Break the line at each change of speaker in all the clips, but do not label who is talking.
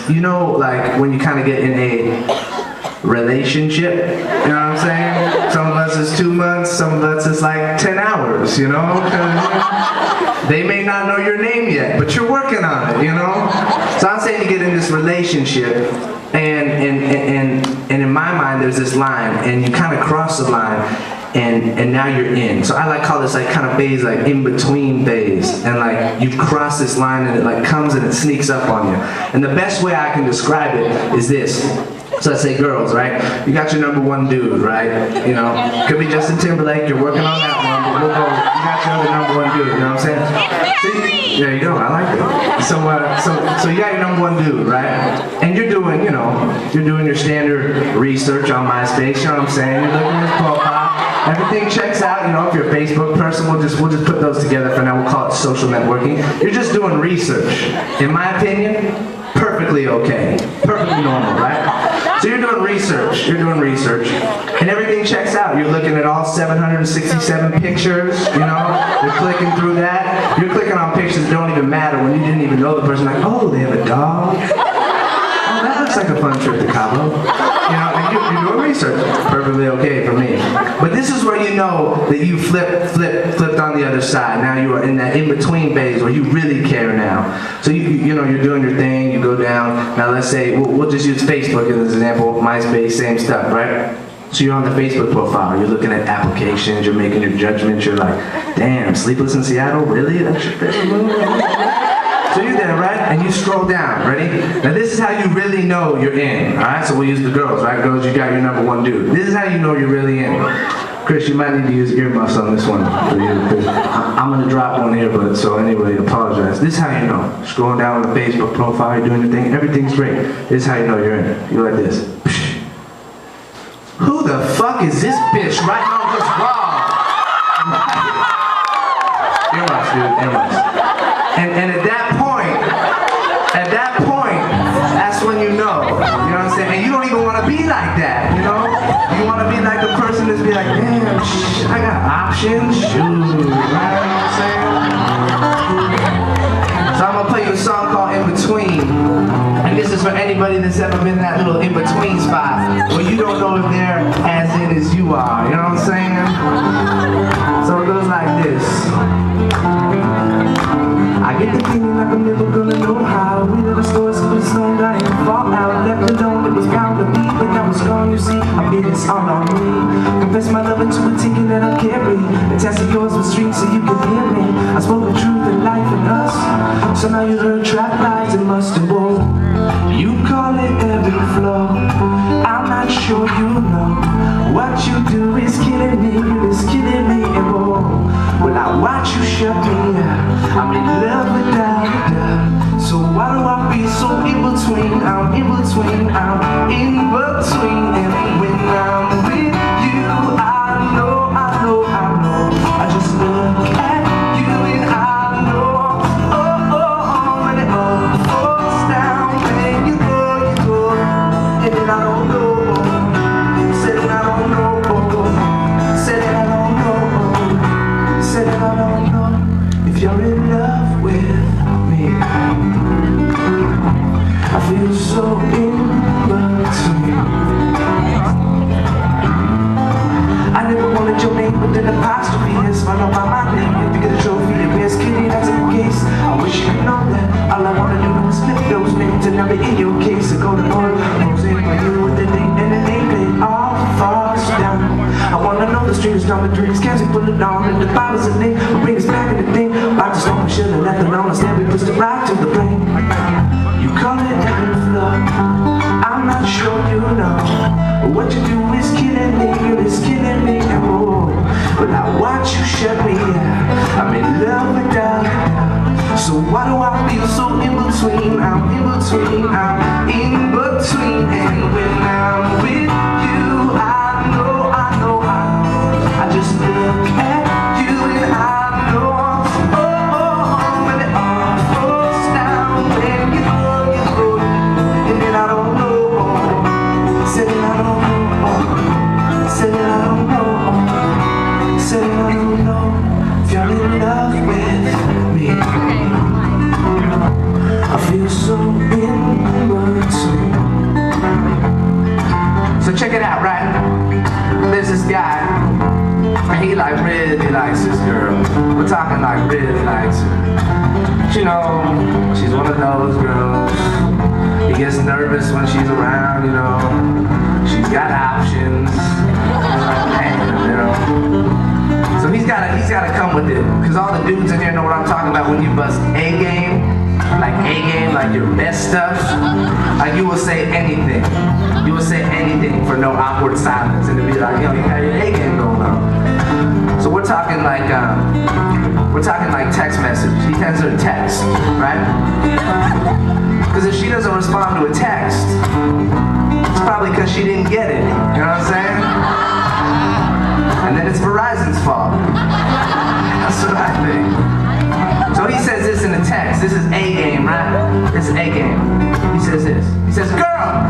you know, like when you kind of get in a relationship, you know what I'm saying? Some of us is 2 months, some of us is like 10 hours, you know? 'Cause they may not know your name yet, but you're working on it, you know? So I'm saying you get in this relationship, and in my mind there's this line, and you kind of cross the line, and now you're in. So I like call this like kind of phase, like in between phase, and like you cross this line and it like comes and it sneaks up on you. And the best way I can describe it is this. So let's say girls, right? You got your number one dude, right? You know, could be Justin Timberlake, you're working on that one, but we'll go, you got your other number one dude, you know what I'm saying? See, there you go, I like it. So you got your number one dude, right? And you're doing, you know, you're doing your standard research on MySpace, you know what I'm saying? You're looking at his profile, everything checks out, you know, if you're a Facebook person, we'll just put those together for now, we'll call it social networking. You're just doing research. In my opinion, perfectly okay. Perfectly normal, right? So you're doing research, and everything checks out. You're looking at all 767 pictures, you know, you're clicking through that. You're clicking on pictures that don't even matter when you didn't even know the person, like, oh, they have a dog. Oh, that looks like a fun trip to Cabo. You know, and you're doing research. Perfectly okay for me. But this is where you know that you flipped on the other side. Now you are in that in-between phase where you really care now. So you know, you're doing your thing, you go down. Now let's say, we'll just use Facebook as an example, MySpace, same stuff, right? So you're on the Facebook profile, you're looking at applications, you're making your judgments, you're like, damn, Sleepless in Seattle, really? That's your favorite movie? So you're there, right? And you scroll down, ready? Now this is how you really know you're in, alright? So we'll use the girls, right? Girls, you got your number one dude. This is how you know you're really in. Chris, you might need to use earmuffs on this one for you, because I'm gonna drop one earbud, so anyway, apologize. This is how you know. Scrolling down on the Facebook profile, you're doing your thing, everything's great. This is how you know you're in. You're like this. Who the fuck is this bitch right on this wall? Earmuffs, dude, earmuffs. And at that point, that's when you know. You know what I'm saying? And you don't even want to be like that, you know? You want to be like the person that's be like, damn, I got options, shoot, you know what I'm saying? So I'm going to play you a song called In Between. And this is for anybody that's ever been in that little in-between spot where you don't know if they're as in as you are, you know what I'm saying? So it goes like this. I get the feeling like I'm never gonna know how. We never stores to the song, I ain't fall out. Left alone, it was bound to be, but I was gone, you see. I mean, it's all on me. Confess my love into a ticket that I carry. The test of yours was street so you could hear me. I spoke the truth and life in us. So now you heard trap lies and must have woke. You call it every flow. I'm not sure you know. What you do is killing me, it's killing me, and oh, when I watch you shut me out, I'm in love without a doubt. So why do I feel so in between? I'm in between, I'm in between, and when I'm with you, I know, I just look at you and I know, when it all falls down, when you go, and then I don't know. You're in love with me. I feel so in between. I never wanted your name, but then the apostrophe is run up by my name. If you get a trophy, it wears kitty, that's in case. I wish you could know that. All I wanna do is flip those names and I'll be in your case. So go to all those in for you with the name and the name that all falls down. I wanna know the strangest number dreams. Can't you put it on? And the Bible's a name. But bring us back in the thing. I just don't should have left alone. Instead we push the rock to the brain. You call it every flow. I'm not sure you know. What you do is killing me. It's killing me. Oh, but I watch you shut me out. I'm in love without a doubt. So why do I feel so in between? I'm in between. I'm in between. And when I'm with you, I know. I just look at you and I know. When it all falls down, when you go, and then I don't know. Said that I don't know. Said that I don't know. Said that I don't know. If you're in love with me, I feel so in love. nervous when she's around, you know. She's got options. So he's gotta come with it. Cause all the dudes in here know what I'm talking about when you bust A game, like your best stuff. Like you will say anything. You will say anything for no awkward silence and to be like, yo, you got your A game going on. So we're talking like text message. He sends her a text, right? Cause if she doesn't respond to a text, it's probably because she didn't get it. You know what I'm saying? And then it's Verizon's fault. That's what I think. So he says this in the text. This is A game, right? This is A game. He says this. He says, girl,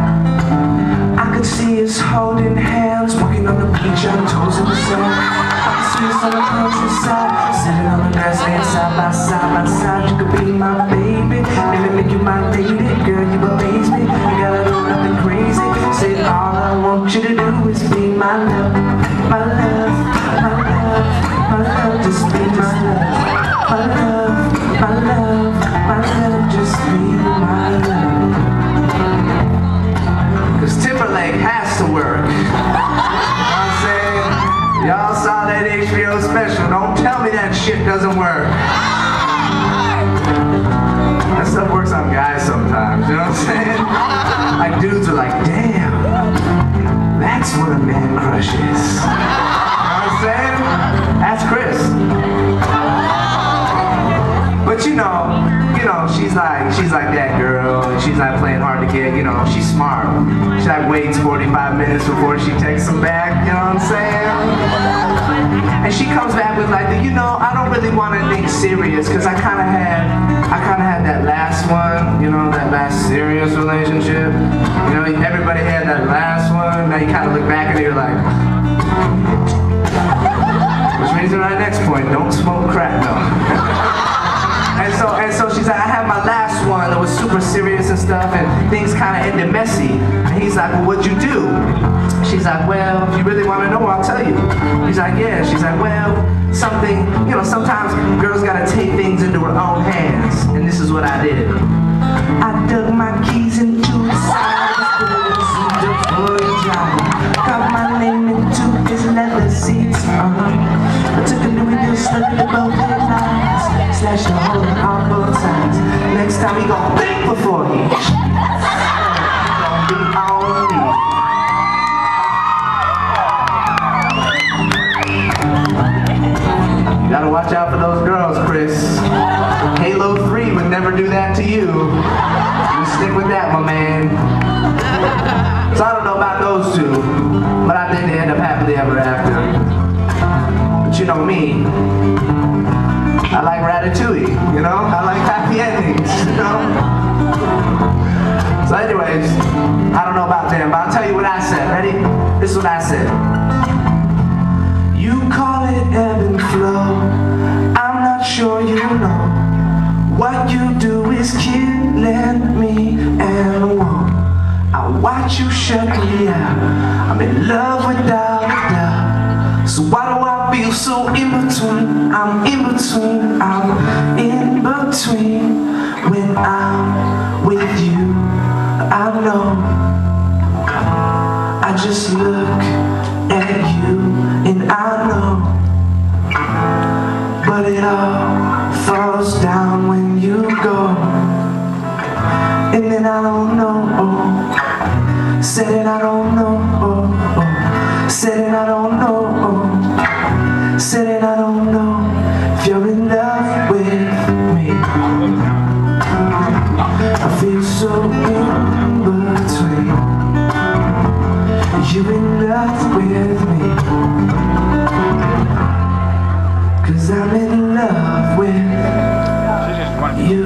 I could see us holding hands, walking on the beach on toes in the sand. I could see us on the countryside, sitting on the grass, laying side by side. You could be my baby, maybe make you my lady. Girl, you amaze me. You gotta do nothing crazy. Say all I want you to do is be my love, my love, my love, my love. Just be my love, my love, my love, my love. Just be my love. Cause Timberlake has to work. You know what I'm saying? Y'all saw that HBO special. Don't tell me that shit doesn't work. That stuff works on guys sometimes, you know what I'm saying? Like dudes are like, damn, that's what a man crush is. You know what I'm saying? That's Chris. But you know, she's like that girl, and she's like playing hard to get, you know, she's smart. She like waits 45 minutes before she texts him back, you know what I'm saying? And she comes back with like, you know, I don't really want anything serious, because I kinda had that last one, you know, that last serious relationship. You know, everybody had that last one, now you kinda look back and you're like, which means in our next point, don't smoke crack, no. And so she's like, I had my last one that was super serious and stuff, and things kind of ended messy. And he's like, well, what'd you do? She's like, well, if you really want to know, I'll tell you. He's like, yeah. She's like, well, something, you know, sometimes girls gotta take things into her own hands. And this is what I did. I dug my keys into the side of the got my name into his leather seats. I took a Louis Vuitton, stuck it to both headlines, slashed a hole on both sides. Next time he gon' think before he gon' be on me. You gotta watch out for those girls, Chris. Halo 3 would never do that to you. You stick with that, my man. So I don't know about those two, but I think they end up happily ever after. But you know me, I like Ratatouille, you know? I like happy endings, you know? So anyways, I don't know about them, but I'll tell you what I said. Ready? This is what I said. You call it ebb and flow, I'm not sure you know. What you do is killing me and whoa. I watch you shut me out. I'm in love without a doubt. So why do I feel so in between? I'm in between, I'm in between. When I'm with you, I know. I just look at you and I know. But it all falls down when you go. And then I don't know, said it I don't know, said it I don't know, said it I don't know if you're in love with me. I feel so in between. You in love with me, 'cause I'm in love with you.